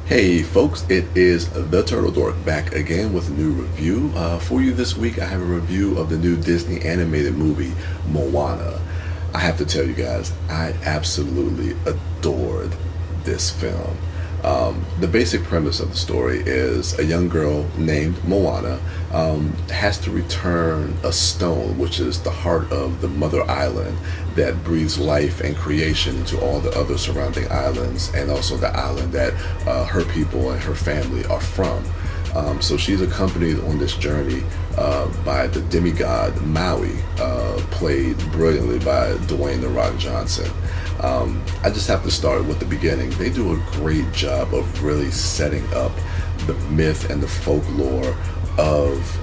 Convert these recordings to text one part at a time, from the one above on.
Hey folks, it is the Turtle Dork back again with a new review. For you this week, I have a review of the new Disney animated movie, Moana. I have to tell you guys, I absolutely adored this film. The basic premise of the story is a young girl named Moana has to return a stone, which is the heart of the mother island that breathes life and creation into all the other surrounding islands, and also the island that her people and her family are from. So she's accompanied on this journey by the demigod Maui, played brilliantly by Dwayne "The Rock" Johnson. I just have to start with the beginning. They do a great job of really setting up the myth and the folklore of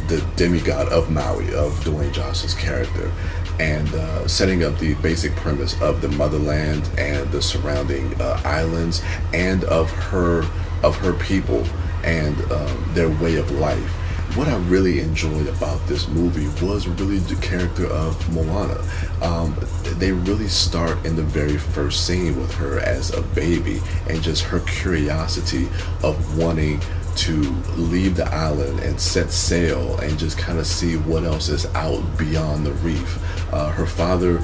the demigod of Maui, of Dwayne Johnson's character, and setting up the basic premise of the motherland and the surrounding islands, and of her people and their way of life. What I really enjoyed about this movie was really the character of Moana. They really start in the very first scene with her as a baby, and just her curiosity of wanting to leave the island and set sail and just kind of see what else is out beyond the reef. Her father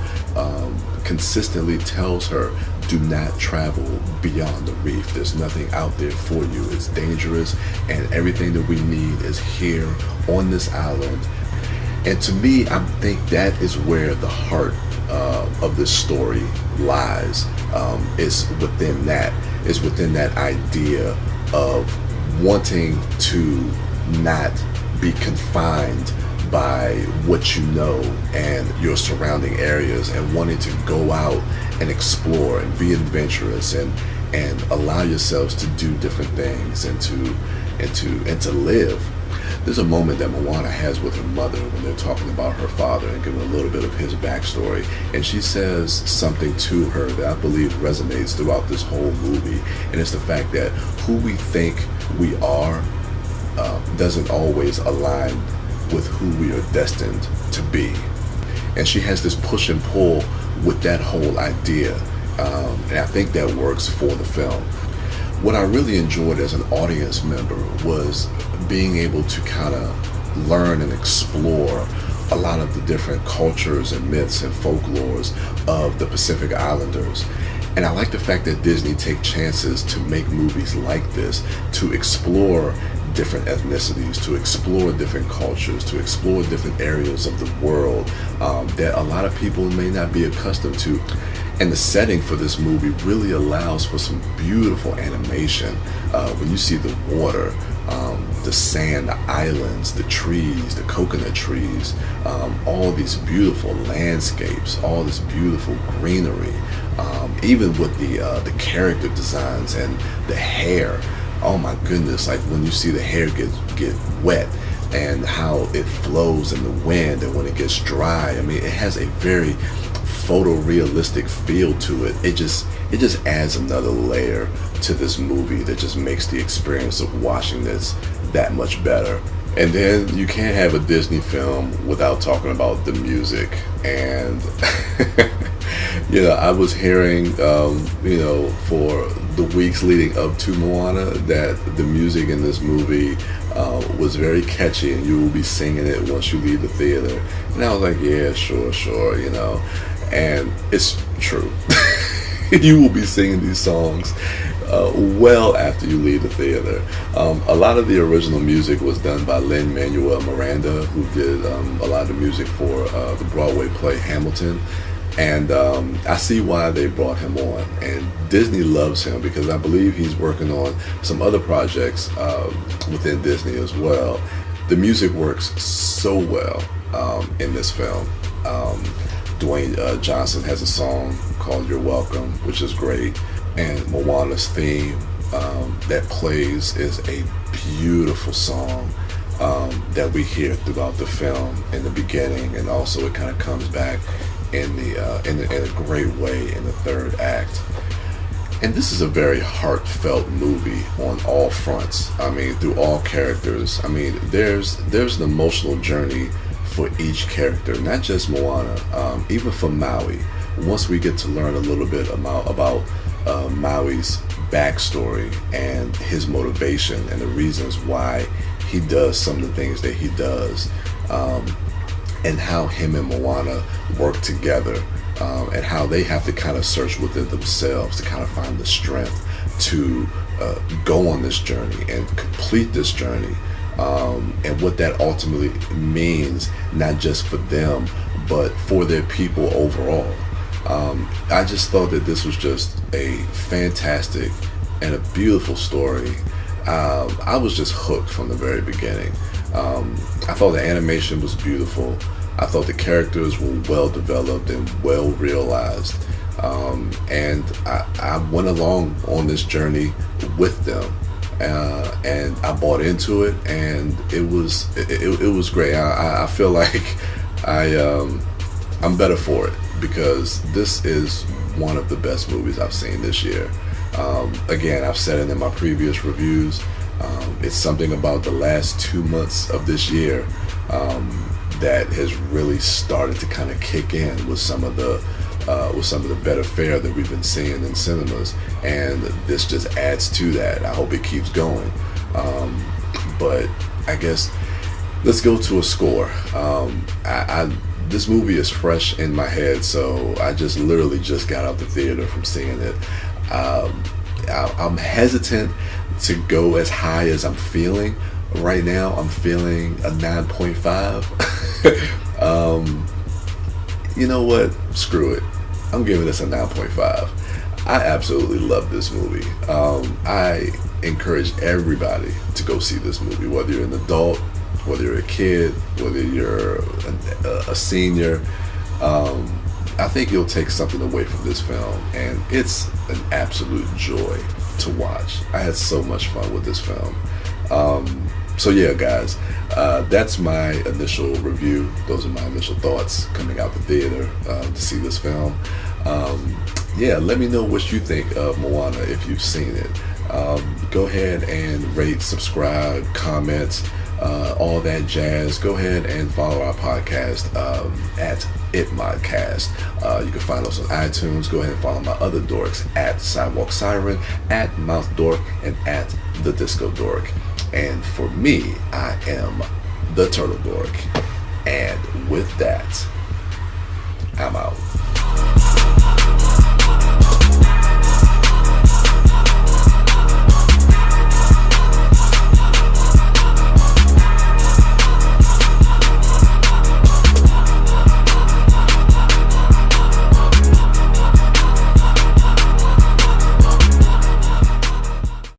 consistently tells her, do not travel beyond the reef. There's nothing out there for you. It's dangerous, and everything that we need is here on this island. And to me, I think that is where the heart of this story lies. Is within that. Is within that idea of wanting to not be confined by what you know and your surrounding areas, and wanting to go out and explore and be adventurous and allow yourselves to do different things and to live. There's a moment that Moana has with her mother when they're talking about her father and giving a little bit of his backstory, and she says something to her that I believe resonates throughout this whole movie, and it's the fact that who we think we are doesn't always align with who we are destined to be. And she has this push and pull with that whole idea, and I think that works for the film. What I really enjoyed as an audience member was being able to kind of learn and explore a lot of the different cultures and myths and folklores of the Pacific Islanders. And I like the fact that Disney take chances to make movies like this, to explore different ethnicities, to explore different cultures, to explore different areas of the world that a lot of people may not be accustomed to. And the setting for this movie really allows for some beautiful animation. When you see the water, the sand, the islands, the trees, the coconut trees, all these beautiful landscapes, all this beautiful greenery, even with the character designs and the hair. Oh my goodness, like when you see the hair get wet and how it flows in the wind, and when it gets dry, I mean, it has a very photorealistic feel to it. It just adds another layer to this movie that just makes the experience of watching this that much better. And then you can't have a Disney film without talking about the music. And I was hearing for the weeks leading up to Moana that the music in this movie was very catchy, and you will be singing it once you leave the theater. And I was like, yeah, sure, and it's true. You will be singing these songs well after you leave the theater. A lot of the original music was done by Lin-Manuel Miranda, who did a lot of the music for the Broadway play Hamilton. And I see why they brought him on, and Disney loves him because I believe he's working on some other projects within Disney as well. The music works so well in this film. Dwayne Johnson has a song called "You're Welcome," which is great, and Moana's theme that plays is a beautiful song that we hear throughout the film in the beginning, and also it kind of comes back in a great way in the third act. And this is a very heartfelt movie on all fronts. I mean, through all characters. I mean, there's an emotional journey for each character, not just Moana, even for Maui. Once we get to learn a little bit about Maui's backstory and his motivation and the reasons why he does some of the things that he does, and how him and Moana work together, and how they have to kind of search within themselves to kind of find the strength to go on this journey and complete this journey, and what that ultimately means, not just for them, but for their people overall. I just thought that this was just a fantastic and a beautiful story. I was just hooked from the very beginning. I thought the animation was beautiful. I thought the characters were well developed and well realized. And I went along on this journey with them. And I bought into it, and it was great. I feel like I'm better for it, because this is one of the best movies I've seen this year. Again, I've said it in my previous reviews. It's something about the last 2 months of this year that has really started to kind of kick in with some of the better fare that we've been seeing in cinemas, and this just adds to that. I hope it keeps going. But I guess let's go to a score. This movie is fresh in my head, so I just literally just got out the theater from seeing it. I'm hesitant to go as high as I'm feeling right now. I'm feeling a 9.5. You know what? Screw it. I'm giving this a 9.5. I absolutely love this movie. I encourage everybody to go see this movie, whether you're an adult, whether you're a kid, whether you're a senior. I think you'll take something away from this film, and it's an absolute joy to watch. I had so much fun with this film. So yeah, guys, that's my initial review. Those are my initial thoughts coming out the theater to see this film. Yeah, let me know what you think of Moana if you've seen it. Go ahead and rate, subscribe, comment, all that jazz. Go ahead and follow our podcast at ITMODcast. You can find us on iTunes. Go ahead and follow my other dorks at Sidewalk Siren, at Mouth Dork, and at The Disco Dork. And for me, I am The Turtle Dork. And with that, I'm out.